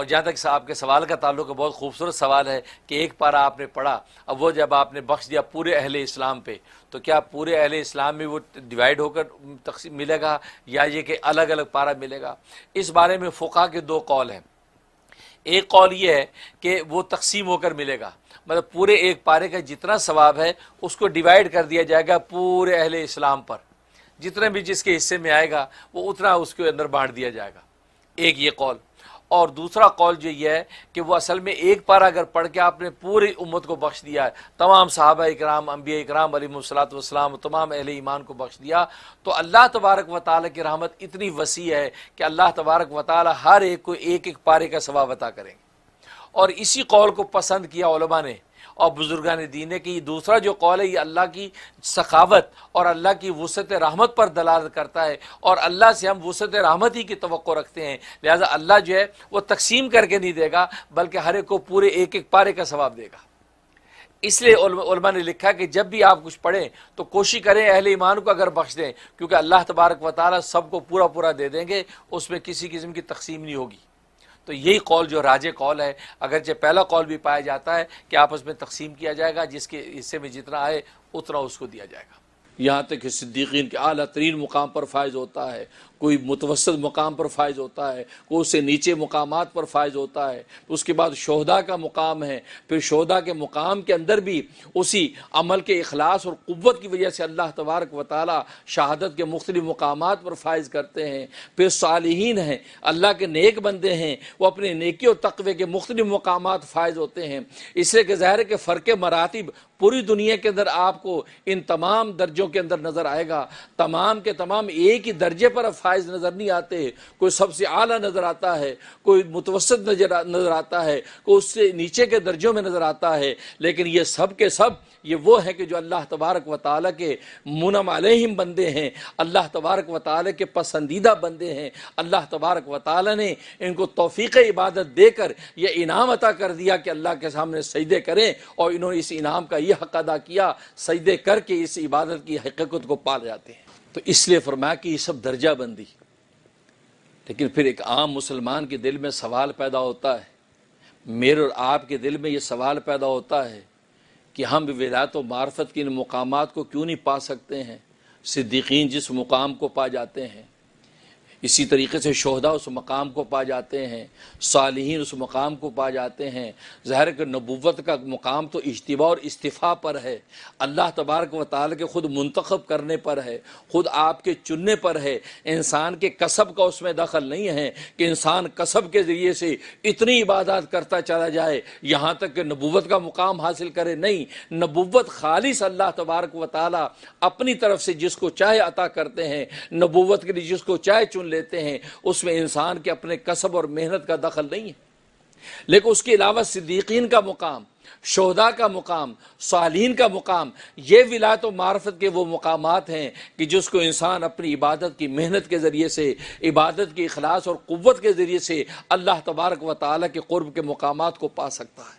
اور جہاں تک آپ کے سوال کا تعلق ہے، بہت خوبصورت سوال ہے کہ ایک پارہ آپ نے پڑھا، اب وہ جب آپ نے بخش دیا پورے اہل اسلام پہ، تو کیا پورے اہل اسلام میں وہ ڈیوائیڈ ہو کر تقسیم ملے گا، یا یہ کہ الگ الگ پارہ ملے گا؟ اس بارے میں فقہا کے دو قول ہیں۔ ایک قول یہ ہے کہ وہ تقسیم ہو کر ملے گا، مطلب پورے ایک پارے کا جتنا ثواب ہے اس کو ڈیوائیڈ کر دیا جائے گا پورے اہل اسلام پر، جتنے بھی جس کے حصے میں آئے گا وہ اتنا اس کے اندر بانٹ دیا جائے گا۔ ایک یہ قول۔ اور دوسرا قول جو یہ ہے کہ وہ اصل میں ایک پارہ اگر پڑھ کے آپ نے پوری امت کو بخش دیا ہے، تمام صحابہ اکرام، انبیاء اکرام علیہم الصلوۃ والسلام، تمام اہل ایمان کو بخش دیا، تو اللہ تبارک و تعالیٰ کی رحمت اتنی وسیع ہے کہ اللہ تبارک و تعالیٰ ہر ایک کو ایک ایک پارے کا ثواب عطا کریں گے۔ اور اسی قول کو پسند کیا علماء نے اور بزرگان دین نے کہ یہ دوسرا جو قول ہے یہ اللہ کی سخاوت اور اللہ کی وسعت رحمت پر دلالت کرتا ہے، اور اللہ سے ہم وسعت رحمت ہی کی توقع رکھتے ہیں، لہذا اللہ جو ہے وہ تقسیم کر کے نہیں دے گا بلکہ ہر ایک کو پورے ایک ایک پارے کا ثواب دے گا۔ اس لیے علماء نے لکھا کہ جب بھی آپ کچھ پڑھیں تو کوشش کریں اہل ایمان کو اگر بخش دیں، کیونکہ اللہ تبارک و تعالیٰ سب کو پورا پورا دے دیں گے، اس میں کسی قسم کی تقسیم نہیں ہوگی۔ تو یہی قول جو راجح قول ہے، اگرچہ پہلا قول بھی پایا جاتا ہے کہ آپس میں تقسیم کیا جائے گا، جس کے حصے میں جتنا آئے اتنا اس کو دیا جائے گا۔ یہاں تک کہ صدیقین کے اعلیٰ ترین مقام پر فائز ہوتا ہے، کوئی متوسط مقام پر فائز ہوتا ہے، کوئی اس سے نیچے مقامات پر فائز ہوتا ہے، اس کے بعد شہداء کا مقام ہے، پھر شہداء کے مقام کے اندر بھی اسی عمل کے اخلاص اور قوت کی وجہ سے اللہ تبارک و تعالی شہادت کے مختلف مقامات پر فائز کرتے ہیں۔ پھر صالحین ہیں، اللہ کے نیک بندے ہیں، وہ اپنے نیکی اور تقوی کے مختلف مقامات فائز ہوتے ہیں۔ اس لیے کہ ظاہر ہے کہ فرق مراتب پوری دنیا کے اندر آپ کو ان تمام درجوں کے اندر نظر آئے گا، تمام کے تمام ایک ہی درجے پر فائز نظر نہیں آتے، کوئی سب سے اعلیٰ نظر آتا ہے، کوئی متوسط نظر آتا ہے، کوئی اس سے نیچے کے درجوں میں نظر آتا ہے، لیکن یہ سب کے سب یہ وہ ہیں کہ جو اللہ تبارک و تعالیٰ کے منعم علیہم بندے ہیں، اللہ تبارک و تعالیٰ کے پسندیدہ بندے ہیں۔ اللہ تبارک و تعالیٰ نے ان کو توفیق عبادت دے کر یہ انعام عطا کر دیا کہ اللہ کے سامنے سجدے کریں، اور انہوں نے اس انعام کا یہ حق ادا کیا، سجدے کر کے اس عبادت کی حقیقت کو پا جاتے ہیں۔ تو اس لیے فرمایا کہ یہ سب درجہ بندی۔ لیکن پھر ایک عام مسلمان کے دل میں سوال پیدا ہوتا ہے، میرے اور آپ کے دل میں یہ سوال پیدا ہوتا ہے کہ ہم ولایت و معرفت کے ان مقامات کو کیوں نہیں پا سکتے ہیں؟ صدیقین جس مقام کو پا جاتے ہیں، اسی طریقے سے شہداء اس مقام کو پا جاتے ہیں، صالحین اس مقام کو پا جاتے ہیں۔ ظاہر ہے کہ نبوت کا مقام تو اجتباء اور استفاء پر ہے، اللہ تبارک و تعالیٰ کے خود منتخب کرنے پر ہے، خود آپ کے چننے پر ہے، انسان کے کسب کا اس میں دخل نہیں ہے کہ انسان کسب کے ذریعے سے اتنی عبادات کرتا چلا جائے یہاں تک کہ نبوت کا مقام حاصل کرے۔ نہیں، نبوت خالص اللہ تبارک و تعالیٰ اپنی طرف سے جس کو چاہے عطا کرتے ہیں، نبوت کے لیے جس کو چاہے چن لیتے ہیں، اس میں انسان کے اپنے کسب اور محنت کا دخل نہیں ہے۔ لیکن اس کے علاوہ صدیقین کا مقام، شہداء کا مقام، صالحین کا مقام، یہ ولایت و معرفت کے وہ مقامات ہیں کہ جس کو انسان اپنی عبادت کی محنت کے ذریعے سے، عبادت کی اخلاص اور قوت کے ذریعے سے اللہ تبارک و تعالیٰ کے قرب کے مقامات کو پا سکتا ہے۔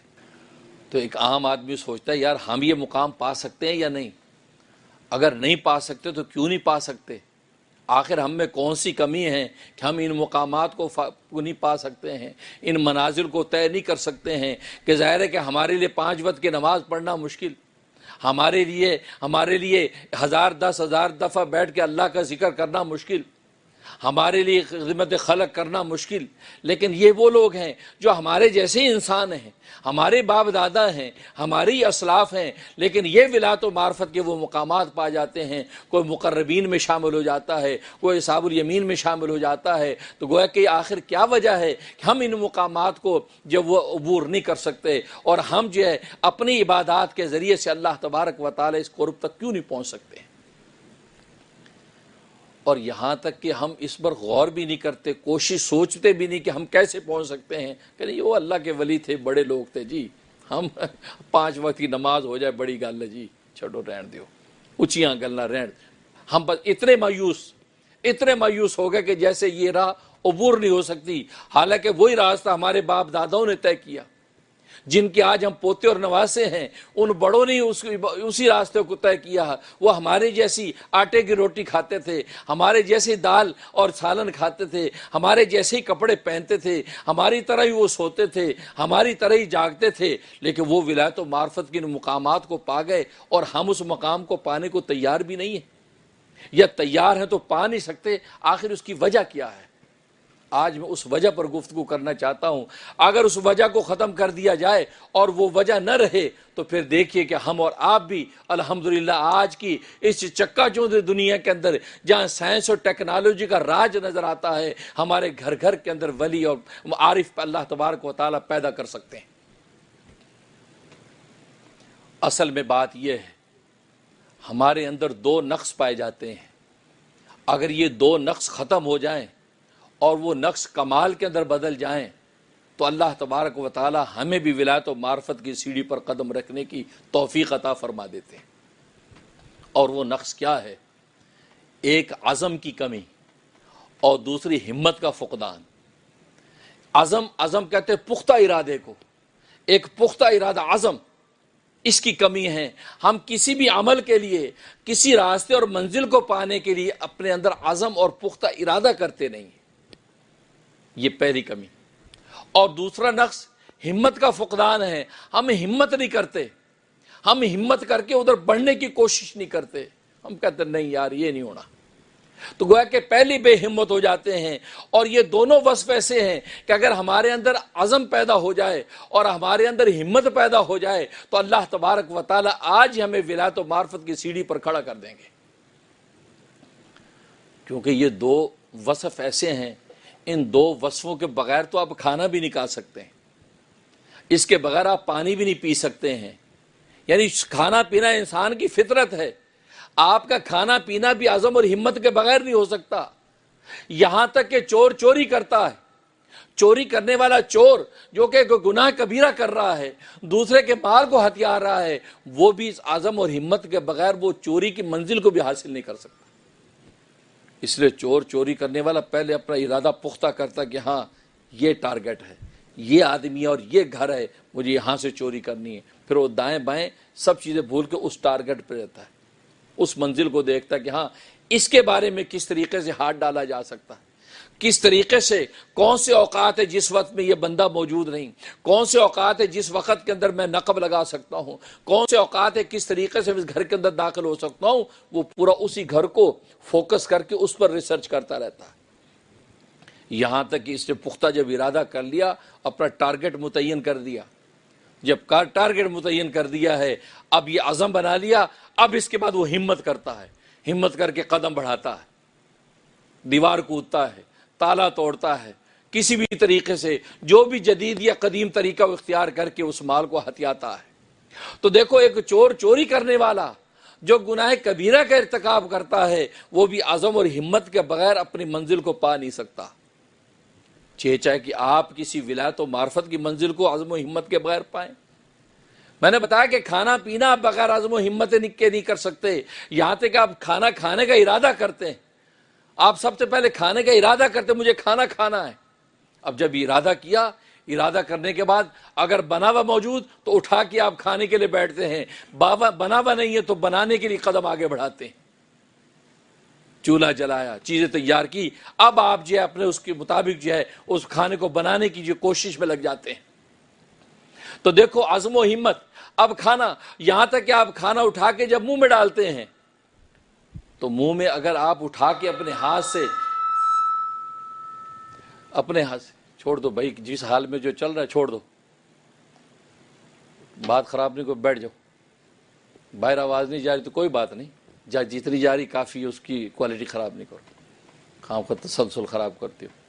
تو ایک عام آدمی سوچتا ہے یار ہم یہ مقام پا سکتے ہیں یا نہیں؟ اگر نہیں پا سکتے تو کیوں نہیں پا سکتے؟ آخر ہم میں کون سی کمی ہے کہ ہم ان مقامات کو نہیں پا سکتے ہیں، ان منازل کو طے نہیں کر سکتے ہیں؟ کہ ظاہر ہے کہ ہمارے لیے 5 وقت کی نماز پڑھنا مشکل، ہمارے لیے 1000 10,000 دفعہ بیٹھ کے اللہ کا ذکر کرنا مشکل، ہمارے لیے خدمت خلق کرنا مشکل، لیکن یہ وہ لوگ ہیں جو ہمارے جیسے انسان ہیں، ہمارے باپ دادا ہیں، ہماری اسلاف ہیں، لیکن یہ ولایت و معرفت کے وہ مقامات پا جاتے ہیں۔ کوئی مقربین میں شامل ہو جاتا ہے، کوئی اصحاب الیمین میں شامل ہو جاتا ہے۔ تو گویا کہ آخر کیا وجہ ہے کہ ہم ان مقامات کو جب وہ عبور نہیں کر سکتے، اور ہم جو ہے اپنی عبادات کے ذریعے سے اللہ تبارک و تعالی اس قرب تک کیوں نہیں پہنچ سکتے؟ اور یہاں تک کہ ہم اس پر غور بھی نہیں کرتے، کوشش سوچتے بھی نہیں کہ ہم کیسے پہنچ سکتے ہیں، کہ نہیں وہ اللہ کے ولی تھے، بڑے لوگ تھے جی، ہم 5 وقت کی نماز ہو جائے بڑی گل ہے جی، چھوڑو رہن دیو، اچیاں گلاں رہن۔ ہم بس اتنے مایوس ہو گئے کہ جیسے یہ راہ عبور نہیں ہو سکتی، حالانکہ وہی راستہ ہمارے باپ داداؤں نے طے کیا۔ جن کے آج ہم پوتے اور نواسے ہیں، ان بڑوں نے اسی راستے کو طے کیا۔ وہ ہمارے جیسی آٹے کی روٹی کھاتے تھے، ہمارے جیسے دال اور سالن کھاتے تھے، ہمارے جیسے ہی کپڑے پہنتے تھے، ہماری طرح ہی وہ سوتے تھے، ہماری طرح ہی جاگتے تھے، لیکن وہ ولایت و معرفت کے مقامات کو پا گئے اور ہم اس مقام کو پانے کو تیار بھی نہیں ہیں، یا تیار ہیں تو پا نہیں سکتے۔ آخر اس کی وجہ کیا ہے؟ آج میں اس وجہ پر گفتگو کرنا چاہتا ہوں۔ اگر اس وجہ کو ختم کر دیا جائے اور وہ وجہ نہ رہے تو پھر دیکھیے کہ ہم اور آپ بھی الحمدللہ آج کی اس چکا چوندھ دنیا کے اندر، جہاں سائنس اور ٹیکنالوجی کا راج نظر آتا ہے، ہمارے گھر گھر کے اندر ولی اور عارف اللہ تبارک و تعالیٰ پیدا کر سکتے ہیں۔ اصل میں بات یہ ہے، ہمارے اندر دو نقص پائے جاتے ہیں۔ اگر یہ دو نقص ختم ہو جائیں اور وہ نقص کمال کے اندر بدل جائیں تو اللہ تبارک و تعالی ہمیں بھی ولایت و معرفت کی سیڑھی پر قدم رکھنے کی توفیق عطا فرما دیتے ہیں۔ اور وہ نقص کیا ہے؟ ایک عزم کی کمی اور دوسری ہمت کا فقدان۔ عزم کہتے ہیں پختہ ارادے کو، ایک پختہ ارادہ عزم، اس کی کمی ہے۔ ہم کسی بھی عمل کے لیے، کسی راستے اور منزل کو پانے کے لیے اپنے اندر عزم اور پختہ ارادہ کرتے نہیں ہیں، یہ پہلی کمی۔ اور دوسرا نقص ہمت کا فقدان ہے۔ ہم ہمت نہیں کرتے، ہم ہمت کر کے ادھر بڑھنے کی کوشش نہیں کرتے، ہم کہتے نہیں یار یہ نہیں ہونا، تو گویا کہ پہلی بے ہمت ہو جاتے ہیں۔ اور یہ دونوں وصف ایسے ہیں کہ اگر ہمارے اندر عزم پیدا ہو جائے اور ہمارے اندر ہمت پیدا ہو جائے تو اللہ تبارک و تعالی آج ہمیں ولایت و معرفت کی سیڑھی پر کھڑا کر دیں گے، کیونکہ یہ دو وصف ایسے ہیں، ان دو وصفوں کے بغیر تو آپ کھانا بھی نہیں کھا سکتے ہیں، اس کے بغیر آپ پانی بھی نہیں پی سکتے ہیں۔ یعنی کھانا پینا انسان کی فطرت ہے، آپ کا کھانا پینا بھی عزم اور ہمت کے بغیر نہیں ہو سکتا۔ یہاں تک کہ چور چوری کرتا ہے، چوری کرنے والا چور جو کہ گناہ کبیرہ کر رہا ہے، دوسرے کے مال کو ہتھیار رہا ہے، وہ بھی اس عزم اور ہمت کے بغیر وہ چوری کی منزل کو بھی حاصل نہیں کر سکتا۔ اس لیے چور چوری کرنے والا پہلے اپنا ارادہ پختہ کرتا کہ ہاں یہ ٹارگٹ ہے، یہ آدمی اور یہ گھر ہے، مجھے یہاں سے چوری کرنی ہے۔ پھر وہ دائیں بائیں سب چیزیں بھول کے اس ٹارگٹ پہ رہتا ہے، اس منزل کو دیکھتا ہے کہ ہاں اس کے بارے میں کس طریقے سے ہاتھ ڈالا جا سکتا ہے، کس طریقے سے، کون سے اوقات ہے جس وقت میں یہ بندہ موجود نہیں، کون سے اوقات ہے جس وقت کے اندر میں نقب لگا سکتا ہوں، کون سے اوقات ہے کس طریقے سے اس گھر کے اندر داخل ہو سکتا ہوں۔ وہ پورا اسی گھر کو فوکس کر کے اس پر ریسرچ کرتا رہتا ہے، یہاں تک کہ اس نے پختہ جب ارادہ کر لیا، اپنا ٹارگٹ متعین کر دیا، جب ٹارگٹ متعین کر دیا ہے، اب یہ عزم بنا لیا، اب اس کے بعد وہ ہمت کرتا ہے، ہمت کر کے قدم بڑھاتا ہے، دیوار کودتا ہے، تالا توڑتا ہے، کسی بھی طریقے سے جو بھی جدید یا قدیم طریقہ وہ اختیار کر کے اس مال کو ہتھیاتا ہے۔ تو دیکھو ایک چور چوری کرنے والا جو گناہ کبیرہ کا ارتکاب کرتا ہے، وہ بھی عزم اور ہمت کے بغیر اپنی منزل کو پا نہیں سکتا۔ چاہے کہ آپ کسی ولایت و معرفت کی منزل کو عزم و ہمت کے بغیر پائیں۔ میں نے بتایا کہ کھانا پینا آپ بغیر عزم و ہمت کے نہیں کر سکتے، یہاں تک کہ آپ کھانا کھانے کا ارادہ کرتے ہیں، آپ سب سے پہلے کھانے کا ارادہ کرتے ہیں، مجھے کھانا کھانا ہے۔ اب جب ارادہ کیا، ارادہ کرنے کے بعد اگر بنا ہوا موجود تو اٹھا کے آپ کھانے کے لیے بیٹھتے ہیں، بنا ہوا نہیں ہے تو بنانے کے لیے قدم آگے بڑھاتے ہیں۔ چولہا جلایا، چیزیں تیار کی، اب آپ جو ہے اپنے اس کے مطابق جو ہے اس کھانے کو بنانے کی جو کوشش میں لگ جاتے ہیں۔ تو دیکھو عزم و ہمت، اب کھانا، یہاں تک کہ آپ کھانا اٹھا کے جب منہ میں ڈالتے ہیں تو منہ میں اگر آپ اٹھا کے اپنے ہاتھ سے چھوڑ دو بھائی، جس حال میں جو چل رہا ہے چھوڑ دو، بات خراب نہیں، کو بیٹھ جاؤ، باہر آواز نہیں جا رہی تو کوئی بات نہیں، جتنی جاری کافی ہے، اس کی کوالٹی خراب نہیں کرو، خام کا تسلسل خراب کرتی ہو۔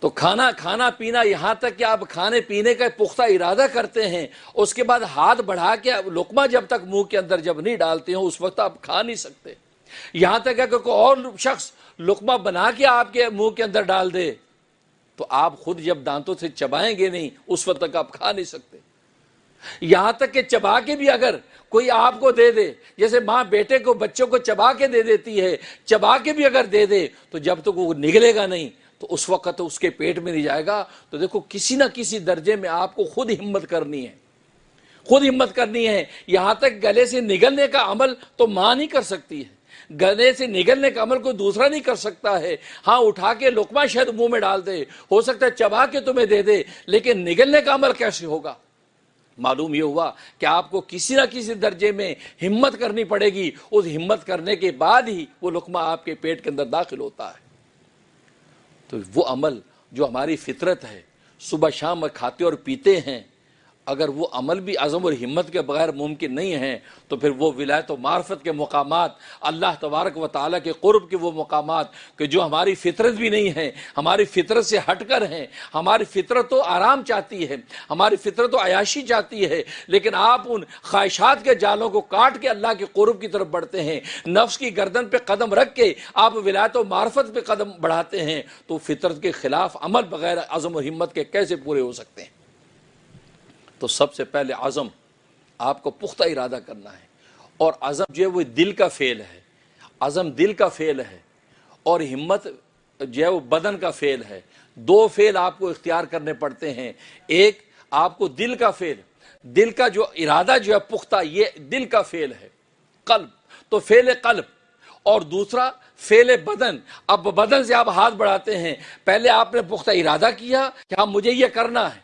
تو کھانا پینا، یہاں تک کہ آپ کھانے پینے کا پختہ ارادہ کرتے ہیں، اس کے بعد ہاتھ بڑھا کے لقمہ جب تک منہ کے اندر جب نہیں ڈالتے ہیں اس وقت آپ کھا نہیں سکتے۔ یہاں تک کہ کوئی اور شخص لقمہ بنا کے آپ کے منہ کے اندر ڈال دے تو آپ خود جب دانتوں سے چبائیں گے نہیں اس وقت تک آپ کھا نہیں سکتے۔ یہاں تک کہ چبا کے بھی اگر کوئی آپ کو دے دے، جیسے ماں بیٹے کو، بچوں کو چبا کے دے دیتی ہے، چبا کے بھی اگر دے دے تو جب تک وہ نگلے گا نہیں تو اس وقت اس کے پیٹ میں نہیں جائے گا. تو دیکھو کسی نہ کسی درجے میں آپ کو خود ہمت کرنی ہے, خود ہمت کرنی ہے. یہاں تک گلے سے نگلنے کا عمل تو ماں نہیں کر سکتی ہے, گلے سے نگلنے کا عمل کوئی دوسرا نہیں کر سکتا ہے. ہاں اٹھا کے لقمہ شاید منہ میں ڈال دے, ہو سکتا ہے چبا کے تمہیں دے دے, لیکن نگلنے کا عمل کیسے ہوگا؟ معلوم یہ ہوا کہ آپ کو کسی نہ کسی درجے میں ہمت کرنی پڑے گی. اس ہمت کرنے کے بعد ہی وہ لقمہ آپ کے پیٹ کے اندر داخل ہوتا ہے. تو وہ عمل جو ہماری فطرت ہے, صبح شام کھاتے اور پیتے ہیں, اگر وہ عمل بھی عزم اور ہمت کے بغیر ممکن نہیں ہے تو پھر وہ ولایت و معرفت کے مقامات, اللہ تبارک و تعالیٰ کے قرب کے وہ مقامات کہ جو ہماری فطرت بھی نہیں ہے, ہماری فطرت سے ہٹ کر ہیں. ہماری فطرت تو آرام چاہتی ہے, ہماری فطرت تو عیاشی چاہتی ہے, لیکن آپ ان خواہشات کے جالوں کو کاٹ کے اللہ کے قرب کی طرف بڑھتے ہیں, نفس کی گردن پہ قدم رکھ کے آپ ولایت و معرفت پہ قدم بڑھاتے ہیں. تو فطرت کے خلاف عمل بغیر عزم اور ہمت کے کیسے پورے ہو سکتے ہیں؟ تو سب سے پہلے عزم آپ کو پختہ ارادہ کرنا ہے, اور عزم جو ہے وہ دل کا فعل ہے. عزم دل کا فعل ہے اور ہمت جو ہے وہ بدن کا فعل ہے. دو فعل آپ کو اختیار کرنے پڑتے ہیں. ایک آپ کو دل کا فعل, دل کا جو ارادہ جو ہے پختہ, یہ دل کا فعل ہے, قلب تو فعل قلب, اور دوسرا فعل بدن. اب بدن سے آپ ہاتھ بڑھاتے ہیں, پہلے آپ نے پختہ ارادہ کیا کہ ہاں مجھے یہ کرنا ہے,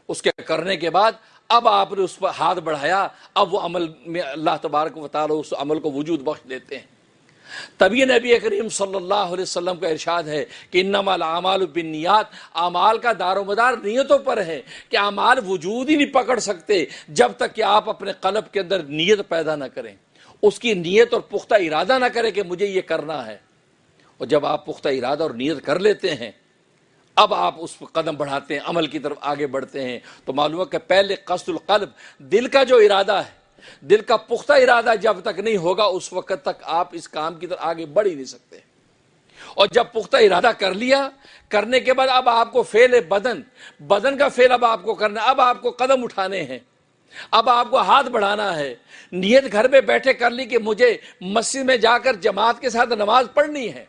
اس کے کرنے کے بعد اب آپ نے اس پر ہاتھ بڑھایا, اب وہ عمل میں اللہ تبارک و تعالی اس عمل کو وجود بخش دیتے ہیں. تبھی نبی کریم صلی اللہ علیہ وسلم کا ارشاد ہے کہ انما الاعمال بالنیات, اعمال کا دار و مدار نیتوں پر ہے, کہ اعمال وجود ہی نہیں پکڑ سکتے جب تک کہ آپ اپنے قلب کے اندر نیت پیدا نہ کریں, اس کی نیت اور پختہ ارادہ نہ کریں کہ مجھے یہ کرنا ہے. اور جب آپ پختہ ارادہ اور نیت کر لیتے ہیں, اب آپ اس پر قدم بڑھاتے ہیں, عمل کی طرف آگے بڑھتے ہیں. تو معلوم ہے کہ پہلے قصد القلب, دل کا جو ارادہ ہے, دل کا پختہ ارادہ جب تک نہیں ہوگا اس وقت تک آپ اس کام کی طرف آگے بڑھ ہی نہیں سکتے. اور جب پختہ ارادہ کر لیا, کرنے کے بعد اب آپ کو فعل بدن, بدن کا فعل اب آپ کو کرنا ہے. اب آپ کو قدم اٹھانے ہیں, اب آپ کو ہاتھ بڑھانا ہے. نیت گھر میں بیٹھے کر لی کہ مجھے مسجد میں جا کر جماعت کے ساتھ نماز پڑھنی ہے,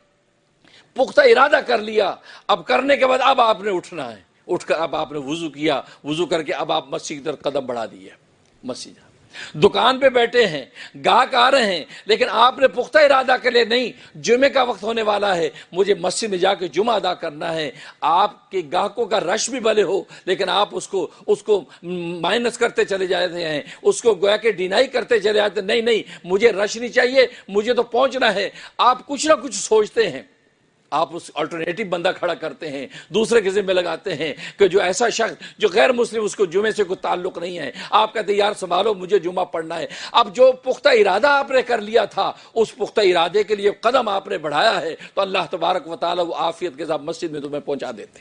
پختہ ارادہ کر لیا. اب کرنے کے بعد اب آپ نے اٹھنا ہے, اٹھ کر اب آپ نے وضو کیا, وضو کر کے اب آپ مسجد کی طرف قدم بڑھا دیے. مسجد, دکان پہ بیٹھے ہیں, گاہک آ رہے ہیں, لیکن آپ نے پختہ ارادہ کر لیا نہیں جمعے کا وقت ہونے والا ہے, مجھے مسجد میں جا کے جمعہ ادا کرنا ہے. آپ کے گاہکوں کا رش بھی بھلے ہو, لیکن آپ اس کو مائنس کرتے چلے جاتے ہیں, اس کو گویا کہ ڈینائی کرتے چلے جاتے ہیں. نہیں مجھے رش نہیں چاہیے, مجھے تو پہنچنا ہے. آپ کچھ نہ کچھ سوچتے ہیں, آپ اس الٹرنیٹو بندہ کھڑا کرتے ہیں, دوسرے کے ذمہ لگاتے ہیں کہ جو ایسا شخص جو غیر مسلم, اس کو جمعے سے کوئی تعلق نہیں ہے, آپ کہتے ہیں یار سنبھالو مجھے جمعہ پڑھنا ہے. اب جو پختہ ارادہ آپ نے کر لیا تھا, اس پختہ ارادے کے لیے قدم آپ نے بڑھایا ہے, تو اللہ تبارک و تعالیٰ وہ عافیت کے ساتھ مسجد میں تمہیں پہنچا دیتے.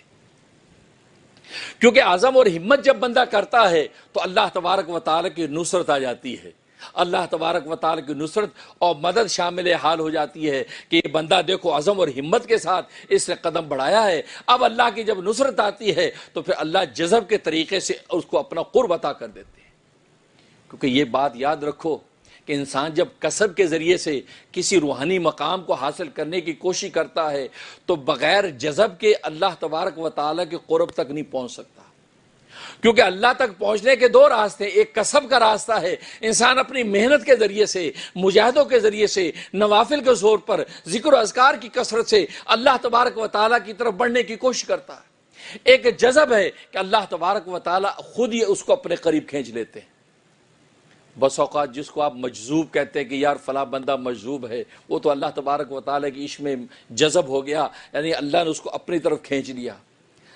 کیونکہ عزم اور ہمت جب بندہ کرتا ہے تو اللہ تبارک و تعالیٰ کی نصرت آ جاتی ہے. اللہ تبارک و تعالیٰ کی نصرت اور مدد شامل حال ہو جاتی ہے کہ یہ بندہ دیکھو عزم اور ہمت کے ساتھ اس نے قدم بڑھایا ہے. اب اللہ کی جب نصرت آتی ہے تو پھر اللہ جذب کے طریقے سے اس کو اپنا قرب عطا کر دیتے ہیں. کیونکہ یہ بات یاد رکھو کہ انسان جب کسب کے ذریعے سے کسی روحانی مقام کو حاصل کرنے کی کوشش کرتا ہے تو بغیر جذب کے اللہ تبارک و تعالیٰ کے قرب تک نہیں پہنچ سکتا. کیونکہ اللہ تک پہنچنے کے دو راستے, ایک کسب کا راستہ ہے, انسان اپنی محنت کے ذریعے سے, مجاہدوں کے ذریعے سے, نوافل کے زور پر, ذکر و اذکار کی کثرت سے اللہ تبارک و تعالیٰ کی طرف بڑھنے کی کوشش کرتا ہے. ایک جذب ہے کہ اللہ تبارک و تعالیٰ خود ہی اس کو اپنے قریب کھینچ لیتے ہیں. بس اوقات جس کو آپ مجذوب کہتے ہیں کہ یار فلاں بندہ مجذوب ہے, وہ تو اللہ تبارک و تعالیٰ کی عشق میں جذب ہو گیا, یعنی اللہ نے اس کو اپنی طرف کھینچ لیا.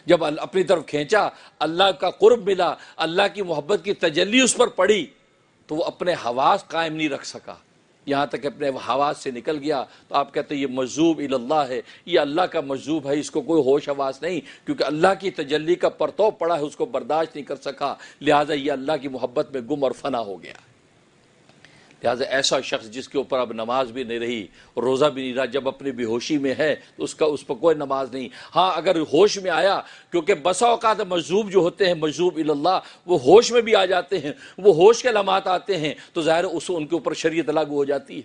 جب اپنی طرف کھینچا, اللہ کا قرب ملا, اللہ کی محبت کی تجلی اس پر پڑی, تو وہ اپنے حواس قائم نہیں رکھ سکا, یہاں تک اپنے حواس سے نکل گیا. تو آپ کہتے ہیں یہ مجذوب اللہ ہے, یہ اللہ کا مجذوب ہے, اس کو کوئی ہوش حواس نہیں, کیونکہ اللہ کی تجلی کا پرتو پڑا ہے, اس کو برداشت نہیں کر سکا, لہٰذا یہ اللہ کی محبت میں گم اور فنا ہو گیا. لہٰذا ایسا شخص جس کے اوپر اب نماز بھی نہیں رہی, روزہ بھی نہیں رہا, جب اپنی بے ہوشی میں ہے تو اس پر کوئی نماز نہیں. ہاں اگر ہوش میں آیا, کیونکہ بسا اوقات مجذوب جو ہوتے ہیں, مجذوب اللہ, وہ ہوش میں بھی آ جاتے ہیں, وہ ہوش کے لمحات آتے ہیں, تو ظاہر ان کے اوپر شریعت لاگو ہو جاتی ہے.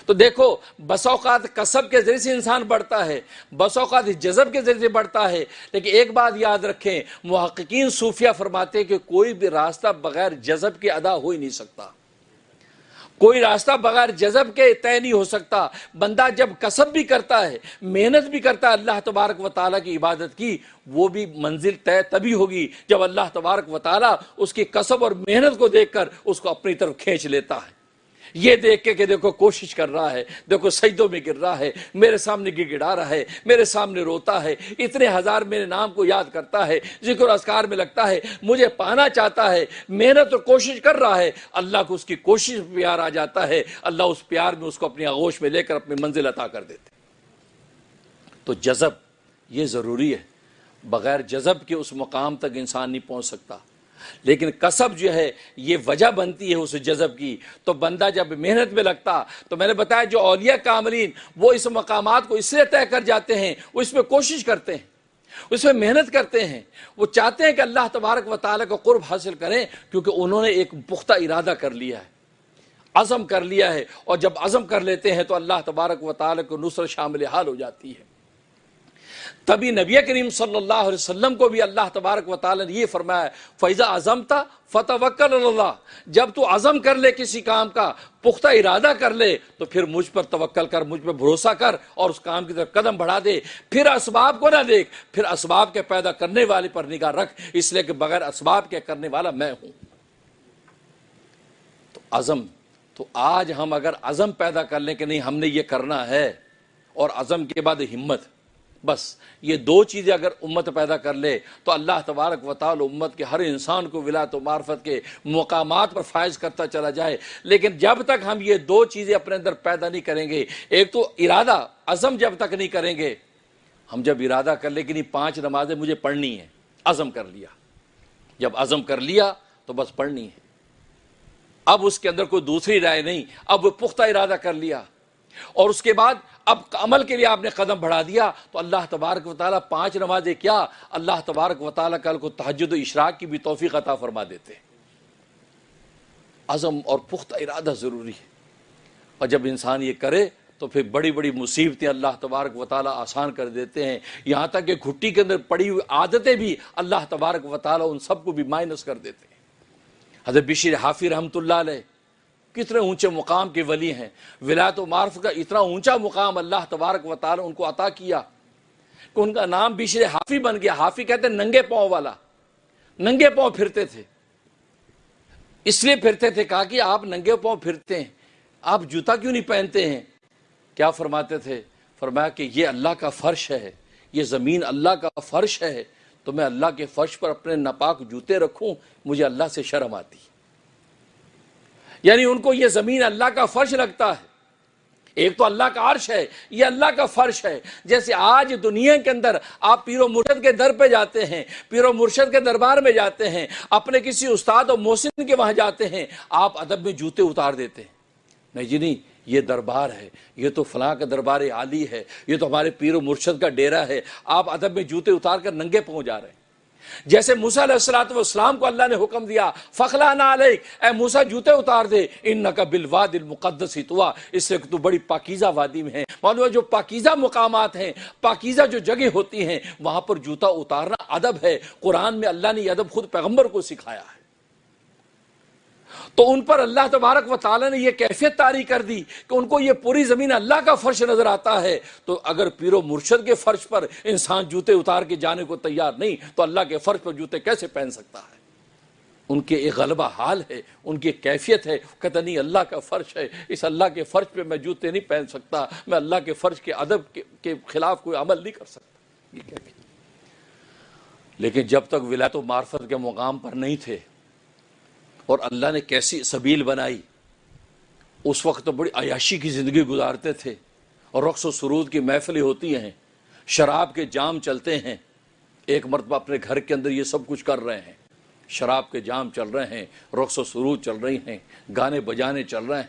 تو دیکھو بس اوقات کسب کے ذریعے سے انسان بڑھتا ہے، بس اوقات جذب کے ذریعے سے بڑھتا ہے، لیکن ایک بات یاد رکھیں، محققین صوفیہ فرماتے ہیں کہ کوئی بھی راستہ بغیر جذب کے ادا ہو ہی نہیں سکتا، کوئی راستہ بغیر جذب کے طے نہیں ہو سکتا۔ بندہ جب کسب بھی کرتا ہے، محنت بھی کرتا ہے اللہ تبارک و تعالیٰ کی عبادت کی، وہ بھی منزل طے تبھی ہوگی جب اللہ تبارک و تعالیٰ اس کی کسب اور محنت کو دیکھ کر اس کو اپنی طرف کھینچ لیتا ہے۔ یہ دیکھ کے کہ دیکھو کوشش کر رہا ہے، دیکھو سجدوں میں گر رہا ہے، میرے سامنے گڑگڑا رہا ہے، میرے سامنے روتا ہے، اتنے ہزار میرے نام کو یاد کرتا ہے، ذکر و اذکار میں لگتا ہے، مجھے پانا چاہتا ہے، محنت اور کوشش کر رہا ہے، اللہ کو اس کی کوشش میں پیار آ جاتا ہے، اللہ اس پیار میں اس کو اپنی آغوش میں لے کر اپنی منزل عطا کر دیتے۔ تو جذب یہ ضروری ہے، بغیر جذب کے اس مقام تک انسان نہیں پہنچ سکتا، لیکن کسب جو ہے یہ وجہ بنتی ہے اس جذب کی۔ تو بندہ جب محنت میں لگتا، تو میں نے بتایا جو اولیاء کاملین وہ اس مقامات کو اس لیے طے کر جاتے ہیں، وہ اس میں کوشش کرتے ہیں، اس میں محنت کرتے ہیں، وہ چاہتے ہیں کہ اللہ تبارک و تعالیٰ کا قرب حاصل کریں، کیونکہ انہوں نے ایک پختہ ارادہ کر لیا ہے، عزم کر لیا ہے، اور جب عزم کر لیتے ہیں تو اللہ تبارک و تعالیٰ کو نصرت شامل حال ہو جاتی ہے۔ تبھی نبی کریم صلی اللہ علیہ وسلم کو بھی اللہ تبارک و تعالیٰ نے یہ فرمایا، فَإِذَا عَزَمْتَ فَتَوَكَّلْ عَلَى اللَّهِ، جب تو عزم کر لے کسی کام کا، پختہ ارادہ کر لے، تو پھر مجھ پر توکل کر، مجھ پر بھروسہ کر، اور اس کام کی طرف قدم بڑھا دے۔ پھر اسباب کو نہ دیکھ، پھر اسباب کے پیدا کرنے والے پر نگاہ رکھ، اس لیے کہ بغیر اسباب کے کرنے والا میں ہوں۔ تو عزم، تو آج ہم اگر عزم پیدا کر لیں کہ نہیں ہم نے یہ کرنا ہے، اور عزم کے بعد ہمت، بس یہ دو چیزیں اگر امت پیدا کر لے تو اللہ تبارک و تعالی امت کے ہر انسان کو ولایت و معرفت کے مقامات پر فائز کرتا چلا جائے۔ لیکن جب تک ہم یہ دو چیزیں اپنے اندر پیدا نہیں کریں گے، ایک تو ارادہ، عزم جب تک نہیں کریں گے، ہم جب ارادہ کر لیں کہ نہیں 5 نمازیں مجھے پڑھنی ہیں، عزم کر لیا، جب عزم کر لیا تو بس پڑھنی ہے، اب اس کے اندر کوئی دوسری رائے نہیں، اب وہ پختہ ارادہ کر لیا، اور اس کے بعد اب عمل کے لیے آپ نے قدم بڑھا دیا، تو اللہ تبارک و تعالیٰ 5 نمازیں کیا، اللہ تبارک و تعالیٰ کل کو تہجد و اشراق کی بھی توفیق عطا فرما دیتے۔ عزم اور پختہ ارادہ ضروری ہے، اور جب انسان یہ کرے تو پھر بڑی بڑی مصیبتیں اللہ تبارک و تعالیٰ آسان کر دیتے ہیں، یہاں تک کہ گھٹی کے اندر پڑی ہوئی عادتیں بھی اللہ تبارک و تعالیٰ ان سب کو بھی مائنس کر دیتے ہیں۔ حضرت بشیر حافی رحمۃ اللہ علیہ کتنے اونچے مقام کے ولی ہیں، ولایت و معرفت کا اتنا اونچا مقام اللہ تبارک و تعالی ان کو عطا کیا کہ ان کا نام بشیر حافی بن گیا۔ حافی کہتے ہیں ننگے پاؤں والا، ننگے پاؤں پھرتے تھے، اس لیے پھرتے تھے، کہا کہ آپ ننگے پاؤں پھرتے ہیں، آپ جوتا کیوں نہیں پہنتے ہیں؟ کیا فرماتے تھے؟ فرمایا کہ یہ اللہ کا فرش ہے، یہ زمین اللہ کا فرش ہے، تو میں اللہ کے فرش پر اپنے ناپاک جوتے رکھوں، مجھے اللہ سے شرم آتی۔ یعنی ان کو یہ زمین اللہ کا فرش لگتا ہے، ایک تو اللہ کا عرش ہے، یہ اللہ کا فرش ہے۔ جیسے آج دنیا کے اندر آپ پیر و مرشد کے در پہ جاتے ہیں، پیر و مرشد کے دربار میں جاتے ہیں، اپنے کسی استاد و محسن کے وہاں جاتے ہیں، آپ ادب میں جوتے اتار دیتے ہیں، نہیں جی نہیں، یہ دربار ہے، یہ تو فلاں کا دربار عالی ہے، یہ تو ہمارے پیر و مرشد کا ڈیرا ہے، آپ ادب میں جوتے اتار کر ننگے پاؤں جا رہے ہیں۔ جیسے موسیٰ علیہ السلام کو اللہ نے حکم دیا، فَخْلَعْنَا عَلَيْكَ، اے موسیٰ جوتے اتار دے، اِنَّكَ بِالْوَادِ الْمُقَدَّسِ طُوَىٰ، اس لیے کہ تو بڑی پاکیزہ وادی میں ہے۔ معلوم ہے جو پاکیزہ مقامات ہیں، پاکیزہ جو جگہ ہوتی ہیں، وہاں پر جوتا اتارنا ادب ہے۔ قرآن میں اللہ نے یہ ادب خود پیغمبر کو سکھایا ہے، تو ان پر اللہ تبارک و تعالیٰ نے یہ کیفیت طاری کر دی کہ ان کو یہ پوری زمین اللہ کا فرش نظر آتا ہے۔ تو اگر پیر و مرشد کے فرش پر انسان جوتے اتار کے جانے کو تیار نہیں، تو اللہ کے فرش پر جوتے کیسے پہن سکتا ہے؟ ان کے ایک غلبہ حال ہے، ان کی کیفیت ہے، کہتا نہیں اللہ کا فرش ہے، اس اللہ کے فرش پہ میں جوتے نہیں پہن سکتا، میں اللہ کے فرش کے ادب کے خلاف کوئی عمل نہیں کر سکتا، یہ کیفیت۔ لیکن جب تک ولایت و معرفت کے مقام پر نہیں تھے، اور اللہ نے کیسی سبیل بنائی، اس وقت تو بڑی عیاشی کی زندگی گزارتے تھے، اور رقص و سرود کی محفلیں ہوتی ہیں، شراب کے جام چلتے ہیں۔ ایک مرتبہ اپنے گھر کے اندر یہ سب کچھ کر رہے ہیں، شراب کے جام چل رہے ہیں، رقص و سرود چل رہی ہیں، گانے بجانے چل رہے ہیں،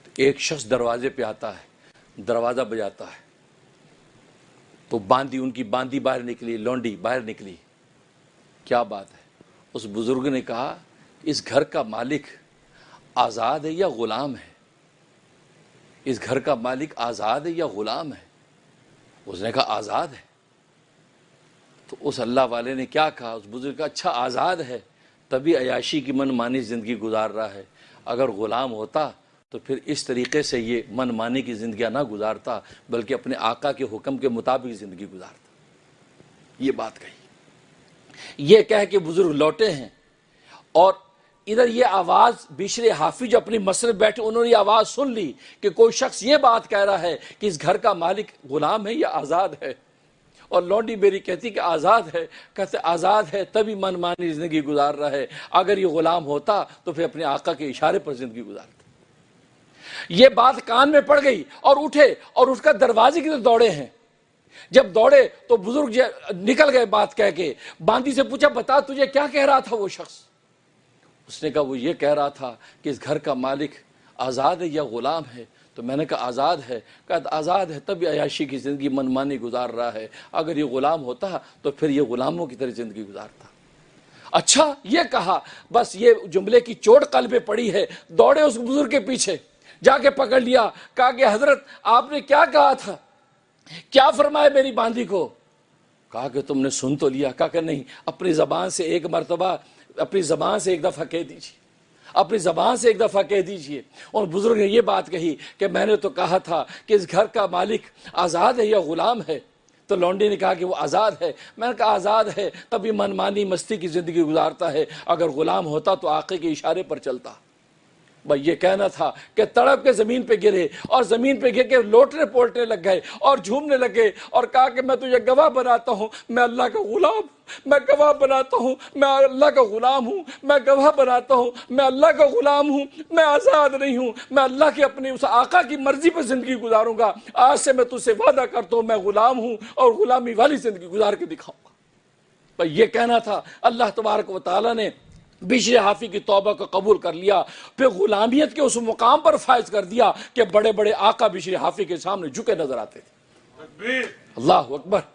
تو ایک شخص دروازے پہ آتا ہے، دروازہ بجاتا ہے، تو ان کی باندی باہر نکلی، لونڈی باہر نکلی۔ کیا بات ہے؟ اس بزرگ نے کہا اس گھر کا مالک آزاد ہے یا غلام ہے؟ اس گھر کا مالک آزاد ہے یا غلام ہے؟ اس نے کہا آزاد ہے۔ تو اس اللہ والے نے کیا کہا؟ اس بزرگ کا اچھا آزاد ہے تبھی عیاشی کی من مانی زندگی گزار رہا ہے، اگر غلام ہوتا تو پھر اس طریقے سے یہ من مانی کی زندگیاں نہ گزارتا بلکہ اپنے آقا کے حکم کے مطابق زندگی گزارتا۔ یہ بات کہی، یہ کہہ کے بزرگ لوٹے ہیں، اور ادھر یہ آواز بشر حافی جو اپنی مسجد بیٹھے انہوں نے یہ آواز سن لی کہ کوئی شخص یہ بات کہہ رہا ہے کہ اس گھر کا مالک غلام ہے یا آزاد ہے، اور لونڈی میری کہتی کہ آزاد ہے، کہتے آزاد ہے تبھی من مانی زندگی گزار رہا ہے، اگر یہ غلام ہوتا تو پھر اپنے آقا کے اشارے پر زندگی گزارتا۔ یہ بات کان میں پڑ گئی اور اٹھے اور اٹھ کر دروازے کی طرف دوڑے ہیں۔ جب دوڑے تو بزرگ نکل گئے بات کہہ کے۔ باندی سے پوچھا بتا تجھے کیا کہہ رہا تھا وہ شخص؟ اس نے کہا وہ یہ کہہ رہا تھا کہ اس گھر کا مالک آزاد ہے یا غلام ہے؟ تو میں نے کہا آزاد ہے۔ کہا آزاد ہے تب عیاشی کی زندگی من مانی گزار رہا ہے، اگر یہ غلام ہوتا تو پھر یہ غلاموں کی طرح زندگی گزارتا۔ اچھا یہ کہا، بس یہ جملے کی چوٹ قلب پہ پڑی ہے، دوڑے اس بزرگ کے پیچھے جا کے پکڑ لیا، کہا کہ حضرت آپ نے کیا کہا تھا، کیا فرمایا میری باندی کو؟ کہا کہ تم نے سن تو لیا۔ کہا کہ نہیں، اپنی زبان سے ایک مرتبہ، اپنی زبان سے ایک دفعہ کہہ دیجیے، اپنی زبان سے ایک دفعہ کہہ دیجئے۔ اور بزرگ نے یہ بات کہی کہ میں نے تو کہا تھا کہ اس گھر کا مالک آزاد ہے یا غلام ہے؟ تو لونڈی نے کہا کہ وہ آزاد ہے۔ میں نے کہا آزاد ہے تبھی من مانی مستی کی زندگی گزارتا ہے، اگر غلام ہوتا تو آقے کے اشارے پر چلتا۔ بھائی یہ کہنا تھا کہ تڑپ کے زمین پہ گرے، اور زمین پہ گر کے لوٹنے پولٹنے لگ گئے اور جھومنے لگے، اور کہا کہ میں تجھے گواہ بناتا ہوں میں اللہ کا غلام ہوں، میں گواہ بناتا ہوں میں اللہ کا غلام ہوں، میں گواہ بناتا ہوں میں اللہ کا غلام ہوں، میں آزاد نہیں ہوں، میں اللہ کے اپنے اس آقا کی مرضی پر زندگی گزاروں گا۔ آج سے میں تجھ سے وعدہ کرتا ہوں میں غلام ہوں اور غلامی والی زندگی گزار کے دکھاؤں گا۔ بھائی یہ کہنا تھا، اللہ تبارک و تعالیٰ نے بشر حافی کی توبہ کو قبول کر لیا، پھر غلامیت کے اس مقام پر فائز کر دیا کہ بڑے بڑے آقا بشر حافی کے سامنے جھکے نظر آتے تھے۔ اللہ اکبر!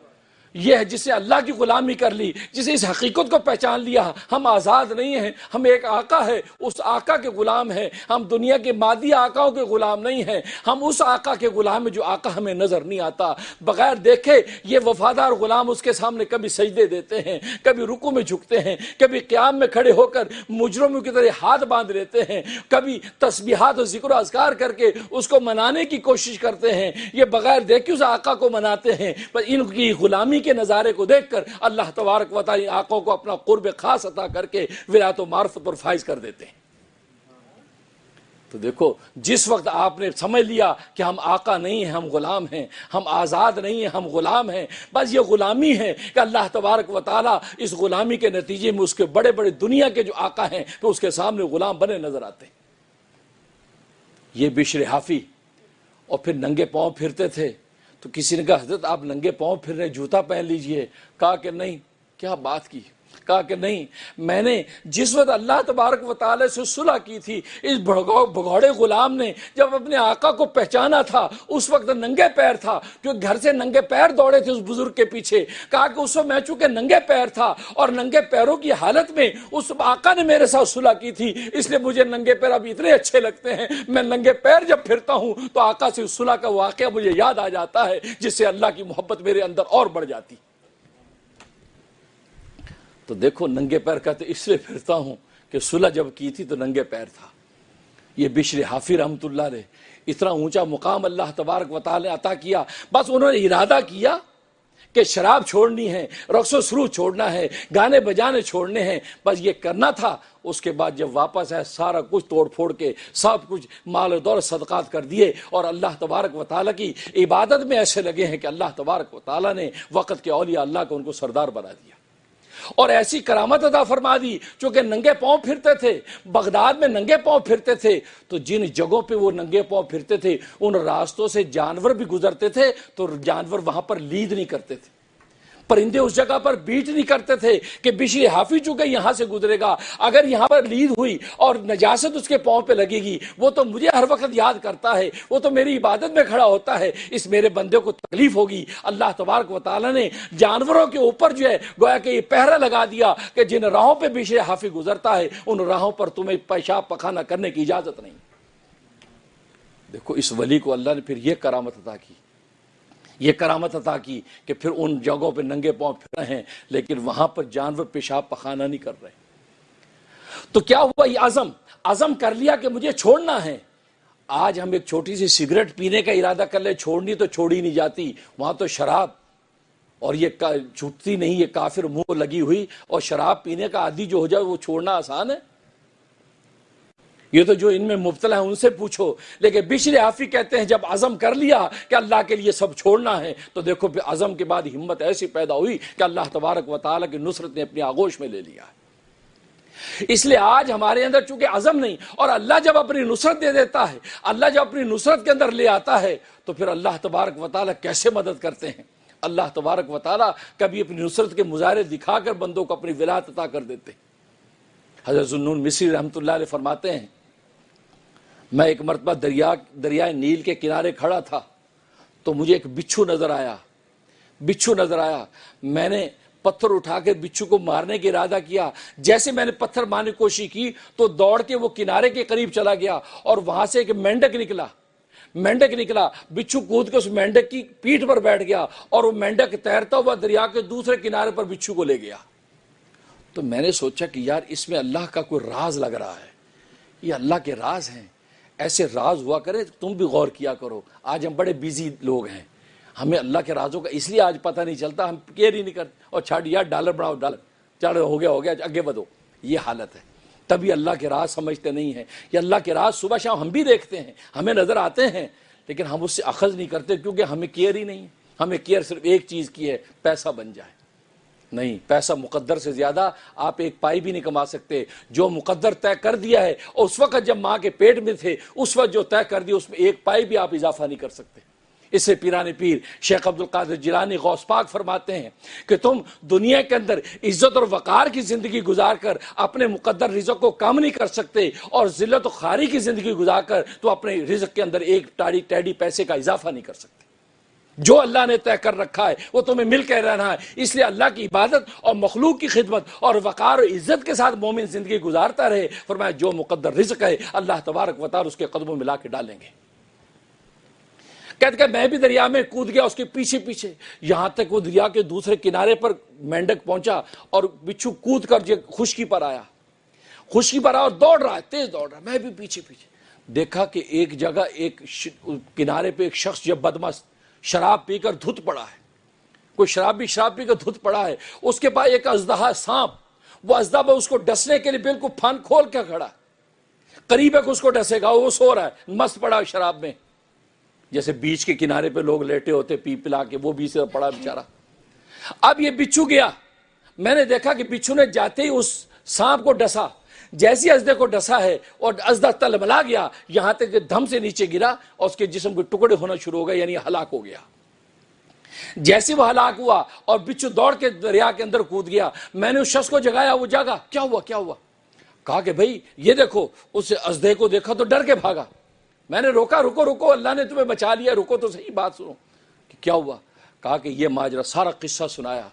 یہ ہے جسے اللہ کی غلامی کر لی، جسے اس حقیقت کو پہچان لیا ہم آزاد نہیں ہیں، ہم ایک آقا ہے، اس آقا کے غلام ہیں، ہم دنیا کے مادی آقاؤں کے غلام نہیں ہیں، ہم اس آقا کے غلام ہیں جو آقا ہمیں نظر نہیں آتا، بغیر دیکھے یہ وفادار غلام اس کے سامنے کبھی سجدے دیتے ہیں، کبھی رکوع میں جھکتے ہیں، کبھی قیام میں کھڑے ہو کر مجرموں کی طرح ہاتھ باندھ لیتے ہیں، کبھی تسبیحات و ذکر و اذکار کر کے اس کو منانے کی کوشش کرتے ہیں، یہ بغیر دیکھے اس آقا کو مناتے ہیں۔ پر ان کی غلامی کے نظارے کو دیکھ کر اللہ تبارک و تعالی آقوں کو اپنا قرب خاص عطا کر کے ولایت و معرفت پر فائز کر دیتے ہیں۔ تو دیکھو جس وقت آپ نے سمجھ لیا کہ ہم آقا نہیں ہیں، ہم غلام ہیں، ہم آزاد نہیں ہیں، ہم غلام ہیں، بس یہ غلامی ہے کہ اللہ تبارک و تعالی اس غلامی کے نتیجے میں اس کے بڑے بڑے دنیا کے جو آقا ہیں تو اس کے سامنے غلام بنے نظر آتے ہیں۔ یہ بشر حافی، اور پھر ننگے پاؤں پھرتے تھے۔ تو کسی نے کہا حضرت آپ ننگے پاؤں پھر رہے، جوتا پہن لیجئے۔ کہا کہ نہیں، کیا بات کی؟ کہا کہ نہیں، میں نے جس وقت اللہ تبارک و تعالی سے صلح کی تھی، اس بھگوڑے غلام نے جب اپنے آقا کو پہچانا تھا اس وقت ننگے پیر تھا، جو گھر سے ننگے پیر دوڑے تھے اس بزرگ کے پیچھے۔ کہا کہ اس وقت میں چونکہ ننگے پیر تھا اور ننگے پیروں کی حالت میں اس آقا نے میرے ساتھ صلح کی تھی، اس لیے مجھے ننگے پیر اب اتنے اچھے لگتے ہیں، میں ننگے پیر جب پھرتا ہوں تو آقا سے صلح کا واقعہ مجھے یاد آ جاتا ہے، جس سے اللہ کی محبت میرے اندر اور بڑھ جاتی۔ تو دیکھو ننگے پیر کہتے اس لیے پھرتا ہوں کہ صلح جب کی تھی تو ننگے پیر تھا۔ یہ بشر حافی رحمت اللہ علیہ، اتنا اونچا مقام اللہ تبارک و تعالی نے عطا کیا، بس انہوں نے ارادہ کیا کہ شراب چھوڑنی ہے، رقص و سرود چھوڑنا ہے، گانے بجانے چھوڑنے ہیں، بس یہ کرنا تھا۔ اس کے بعد جب واپس آئے سارا کچھ توڑ پھوڑ کے سب کچھ مال و دولت صدقات کر دیے، اور اللہ تبارک و تعالیٰ کی عبادت میں ایسے لگے ہیں کہ اللہ تبارک و تعالیٰ نے وقت کے اولیاء اللہ کو ان کو سردار بنا دیا اور ایسی کرامت عطا فرما دی۔ چونکہ ننگے پاؤں پھرتے تھے، بغداد میں ننگے پاؤں پھرتے تھے، تو جن جگہوں پہ وہ ننگے پاؤں پھرتے تھے ان راستوں سے جانور بھی گزرتے تھے تو جانور وہاں پر لید نہیں کرتے تھے، پرندے اس جگہ پر بیٹ نہیں کرتے تھے کہ بشر حافی چونکہ یہاں سے گزرے گا، اگر یہاں پر لید ہوئی اور نجاست اس کے پاؤں پہ لگے گی، وہ تو مجھے ہر وقت یاد کرتا ہے، وہ تو میری عبادت میں کھڑا ہوتا ہے، اس میرے بندے کو تکلیف ہوگی۔ اللہ تبارک و تعالیٰ نے جانوروں کے اوپر جو ہے گویا کہ یہ پہرا لگا دیا کہ جن راہوں پہ بشر حافی گزرتا ہے ان راہوں پر تمہیں پیشاب پخانہ کرنے کی اجازت نہیں۔ دیکھو اس ولی کو اللہ نے پھر یہ کرامت عطا کی، یہ کرامت عطا کی کہ پھر ان جگہوں پہ ننگے پاؤں پھر رہے ہیں، لیکن وہاں پر جانور پیشاب پخانہ نہیں کر رہے۔ تو کیا ہوا؟ یہ عزم کر لیا کہ مجھے چھوڑنا ہے۔ آج ہم ایک چھوٹی سی سگریٹ پینے کا ارادہ کر لیں، چھوڑنی تو چھوڑی نہیں جاتی، وہاں تو شراب، اور یہ چھوٹتی نہیں، یہ کافر منہ لگی ہوئی، اور شراب پینے کا عادی جو ہو جائے وہ چھوڑنا آسان ہے؟ یہ تو جو ان میں مبتلا ہے ان سے پوچھو۔ لیکن بشر حافی کہتے ہیں جب عزم کر لیا کہ اللہ کے لیے سب چھوڑنا ہے، تو دیکھو پھر عزم کے بعد ہمت ایسی پیدا ہوئی کہ اللہ تبارک و تعالیٰ کی نصرت نے اپنی آغوش میں لے لیا۔ اس لیے آج ہمارے اندر چونکہ عزم نہیں، اور اللہ جب اپنی نصرت دے دیتا ہے، اللہ جب اپنی نصرت کے اندر لے آتا ہے، تو پھر اللہ تبارک و تعالیٰ کیسے مدد کرتے ہیں۔ اللہ تبارک و تعالیٰ کبھی اپنی نصرت کے مظاہرے دکھا کر بندوں کو اپنی ولایت عطا کر دیتے ہیں۔ حضرت ذوالنون مصری رحمۃ اللہ علیہ فرماتے ہیں، میں ایک مرتبہ دریائے نیل کے کنارے کھڑا تھا تو مجھے ایک بچھو نظر آیا۔ میں نے پتھر اٹھا کے بچھو کو مارنے کا ارادہ کیا۔ جیسے میں نے پتھر مارنے کی کوشش کی تو دوڑ کے وہ کنارے کے قریب چلا گیا، اور وہاں سے ایک مینڈک نکلا۔ بچھو کود کے اس مینڈک کی پیٹھ پر بیٹھ گیا، اور وہ مینڈک تیرتا ہوا دریا کے دوسرے کنارے پر بچھو کو لے گیا۔ تو میں نے سوچا کہ یار اس میں اللہ کا کوئی راز لگ رہا ہے، یہ اللہ کے راز ہیں، ایسے راز ہوا کرے، تم بھی غور کیا کرو۔ آج ہم بڑے بیزی لوگ ہیں، ہمیں اللہ کے رازوں کا اس لیے آج پتہ نہیں چلتا، ہم کیئر ہی نہیں کرتے، اور چھاڑ یار ڈالر بڑھاؤ، ڈالر چلو ہو گیا آگے بڑھو، یہ حالت ہے۔ تبھی اللہ کے راز سمجھتے نہیں ہیں۔ یہ اللہ کے راز صبح شام ہم بھی دیکھتے ہیں، ہمیں نظر آتے ہیں، لیکن ہم اس سے اخذ نہیں کرتے، کیونکہ ہمیں کیئر ہی نہیں ہے۔ ہمیں کیئر صرف ایک چیز کی ہے، پیسہ بن جائے۔ نہیں، پیسہ مقدر سے زیادہ آپ ایک پائی بھی نہیں کما سکتے۔ جو مقدر طے کر دیا ہے، اور اس وقت جب ماں کے پیٹ میں تھے اس وقت جو طے کر دیا، اس میں ایک پائی بھی آپ اضافہ نہیں کر سکتے۔ اس سے پیران پیر شیخ عبدالقادر جیلانی غوث پاک فرماتے ہیں کہ تم دنیا کے اندر عزت اور وقار کی زندگی گزار کر اپنے مقدر رزق کو کم نہیں کر سکتے، اور ذلت و خواری کی زندگی گزار کر تو اپنے رزق کے اندر ایک ٹیڈی پیسے کا اضافہ نہیں کر سکتے۔ جو اللہ نے طے کر رکھا ہے وہ تمہیں مل کے رہنا ہے۔ اس لیے اللہ کی عبادت اور مخلوق کی خدمت اور وقار و عزت کے ساتھ مومن زندگی گزارتا رہے۔ فرمایا جو مقدر رزق ہے اللہ تبارک و تعالی اس کے قدموں میں لا کے ڈالیں گے۔ کہتے کہ میں بھی دریا میں کود گیا اس کے پیچھے، یہاں تک وہ دریا کے دوسرے کنارے پر مینڈک پہنچا، اور بچھو کود کر خشکی پر آیا اور دوڑ رہا ہے، تیز دوڑ رہا ہے، میں بھی پیچھے۔ دیکھا کہ ایک جگہ ایک کنارے پہ ایک شخص جب بدمست شراب پی کر دھت پڑا ہے، کوئی شراب پی کر دھت پڑا ہے، اس کے پاس ایک اژدہا سانپ، وہ اژدہا اس کو ڈسنے کے لیے بالکل پھن کھول کے کھڑا، قریب ہے کہ اس کو ڈسے گا، وہ سو رہا ہے مست پڑا شراب میں، جیسے بیچ کے کنارے پہ لوگ لیٹے ہوتے پی پلا کے، وہ بیچ سے پڑا بیچارہ۔ اب یہ بچھو گیا، میں نے دیکھا کہ بچھو نے جاتے ہی اس سانپ کو ڈسا، جیسی اژدہے کو ڈسا ہے اور اژدہا تلملا گیا، یہاں تک کہ دم سے نیچے گرا اور اس کے جسم کے ٹکڑے ہونا شروع ہو گئے، یعنی ہلاک ہو گیا۔ جیسے وہ ہلاک ہوا اور بچھو دوڑ کے دریا کے اندر کود گیا، میں نے اس شخص کو جگایا، وہ جاگا، کیا ہوا؟ کہا کہ بھائی یہ دیکھو، اس اژدہے کو دیکھا تو ڈر کے بھاگا۔ میں نے روکا، رکو، اللہ نے تمہیں بچا لیا، رکو تو صحیح، بات سنو کہ کیا ہوا۔ کہا کہ یہ ماجرا، سارا قصہ سنایا،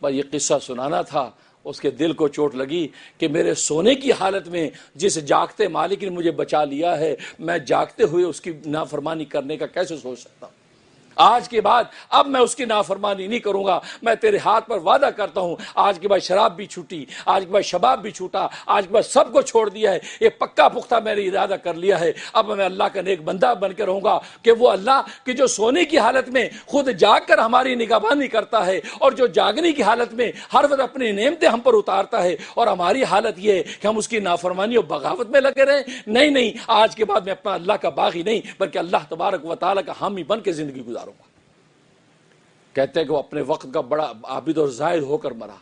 بس یہ قصہ سنانا تھا۔ اس کے دل کو چوٹ لگی کہ میرے سونے کی حالت میں جس جاگتے مالک نے مجھے بچا لیا ہے، میں جاگتے ہوئے اس کی نافرمانی کرنے کا کیسے سوچ سکتا ہوں۔ آج کے بعد اب میں اس کی نافرمانی نہیں کروں گا، میں تیرے ہاتھ پر وعدہ کرتا ہوں، آج کے بعد شراب بھی چھوٹی، آج کے بعد شباب بھی چھوٹا، آج کے بعد سب کو چھوڑ دیا ہے، یہ پکا پختہ میں نے ارادہ کر لیا ہے، اب میں اللہ کا نیک بندہ بن کے رہوں گا کہ وہ اللہ کہ جو سونے کی حالت میں خود جاگ کر ہماری نگہبانی کرتا ہے، اور جو جاگنے کی حالت میں ہر وقت اپنی نعمتیں ہم پر اتارتا ہے، اور ہماری حالت یہ ہے کہ ہم اس کی نافرمانی اور بغاوت میں لگے رہیں۔ نہیں، آج کے بعد میں اپنا اللہ کا باغی نہیں بلکہ اللہ تبارک و تعالیٰ کا حامی بن کے زندگی گزاروں گا۔ کہتے ہیں کہ وہ اپنے وقت کا بڑا عابد اور زاہد ہو کر مرا۔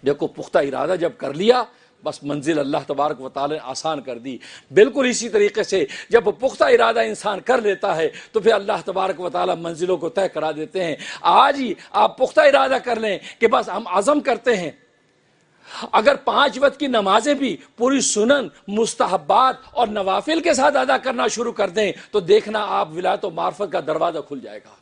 دیکھو پختہ ارادہ جب کر لیا، بس منزل اللہ تبارک و تعالی نے آسان کر دی۔ بالکل اسی طریقے سے جب پختہ ارادہ انسان کر لیتا ہے تو پھر اللہ تبارک و تعالی منزلوں کو طے کرا دیتے ہیں۔ آج ہی آپ پختہ ارادہ کر لیں کہ بس ہم عزم کرتے ہیں، اگر 5 وقت کی نمازیں بھی پوری سنن، مستحبات اور نوافل کے ساتھ ادا کرنا شروع کر دیں تو دیکھنا آپ ولایت و معرفت کا دروازہ کھل جائے گا۔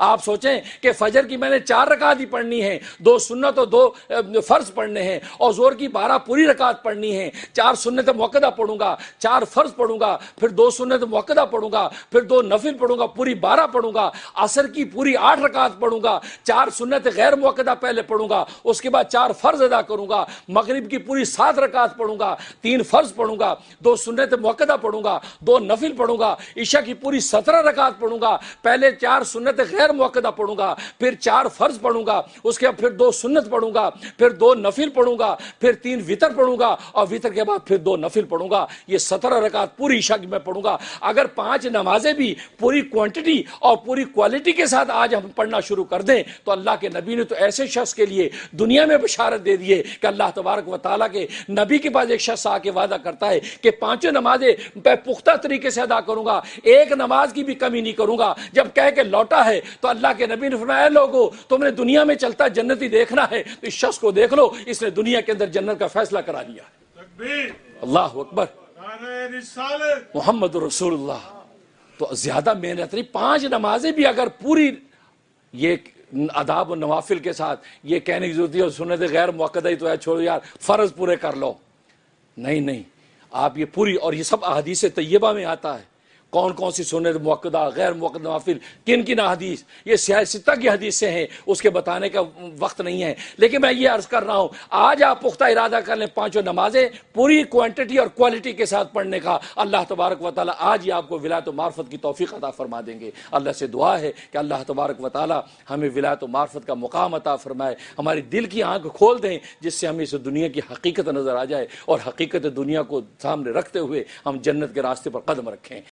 آپ سوچیں کہ فجر کی میں نے 4 رکعت ہی پڑھنی ہے، 2 سنت اور 2 فرض پڑھنے ہیں، اور زور کی 12 پوری رکعت پڑھنی ہے، 4 سنت مؤکدہ پڑھوں گا، 4 فرض پڑھوں گا، پھر 2 سنت مؤکدہ پڑھوں گا، پھر 2 نفل پڑھوں گا، پوری 12 پڑھوں گا، عصر کی پوری 8 رکعت پڑھوں گا، 4 سنت غیر مؤکدہ پہلے پڑھوں گا، اس کے بعد 4 فرض ادا کروں گا، مغرب کی پوری 7 رکعت پڑھوں گا، 3 فرض پڑھوں گا، 2 سنت مؤکدہ پڑھوں گا، 2 نفل پڑھوں گا، عشاء کی پوری 17 رکعت پڑھوں گا، پہلے 4 سنت غیر مؤکدہ پڑھوں گا، پھر 4 فرض پڑھوں گا، اس کے بعد پھر 2 سنت پڑھوں گا، پھر 2 نفل پڑھوں گا، پھر 3 وتر پڑھوں گا، اور وتر کے بعد پھر 2 نفل پڑھوں گا۔ یہ 17 رکعت پوری عشاء کی میں پڑھوں گا۔ اگر 5 نمازیں بھی پوری کوانٹٹی اور پوری کوالٹی کے ساتھ آج ہم پڑھنا شروع کر دیں تو اللہ کے نبی نے تو ایسے شخص کے لیے دنیا میں بشارت دے دیے کہ اللہ تبارک و تعالیٰ کے نبی کے پاس ایک شخص آ کے وعدہ کرتا ہے کہ 5 نمازیں میں پختہ طریقے سے ادا کروں گا، ایک نماز کی بھی کمی نہیں کروں گا۔ جب کہہ کے لوٹا ہے تو اللہ کے نبی نے فرمایا، اے لوگو تم نے دنیا میں چلتا جنتی دیکھنا ہے تو اس شخص کو دیکھ لو، اس نے دنیا کے اندر جنت کا فیصلہ کرا دیا۔ اللہ اکبر، محمد رسول اللہ۔ تو زیادہ محنت نہیں، 5 نمازیں بھی اگر پوری یہ آداب و نوافل کے ساتھ یہ کہنے کی ضرورت ہے اور سنت غیر مؤکدہ ہی تو ہے، چھوڑو یار فرض پورے کر لو، نہیں، آپ یہ پوری، اور یہ سب احادیث طیبہ میں آتا ہے کون کون سی سنت مؤکدہ غیر مؤکدہ نوافل، کن کن احادیث، یہ سیاہ ستہ کی حدیث سے ہیں، اس کے بتانے کا وقت نہیں ہے، لیکن میں یہ عرض کر رہا ہوں آج آپ پختہ ارادہ کر لیں 5 نمازیں پوری کوانٹٹی اور کوالٹی کے ساتھ پڑھنے کا، اللہ تبارک و تعالیٰ آج ہی آپ کو ولایت و معرفت کی توفیق عطا فرما دیں گے۔ اللہ سے دعا ہے کہ اللہ تبارک و تعالیٰ ہمیں ولایت و معرفت کا مقام عطا فرمائے، ہماری دل کی آنکھ کھول دیں جس سے ہمیں اس دنیا کی حقیقت نظر آ جائے، اور حقیقت دنیا کو سامنے رکھتے ہوئے ہم جنت کے راستے پر قدم رکھیں۔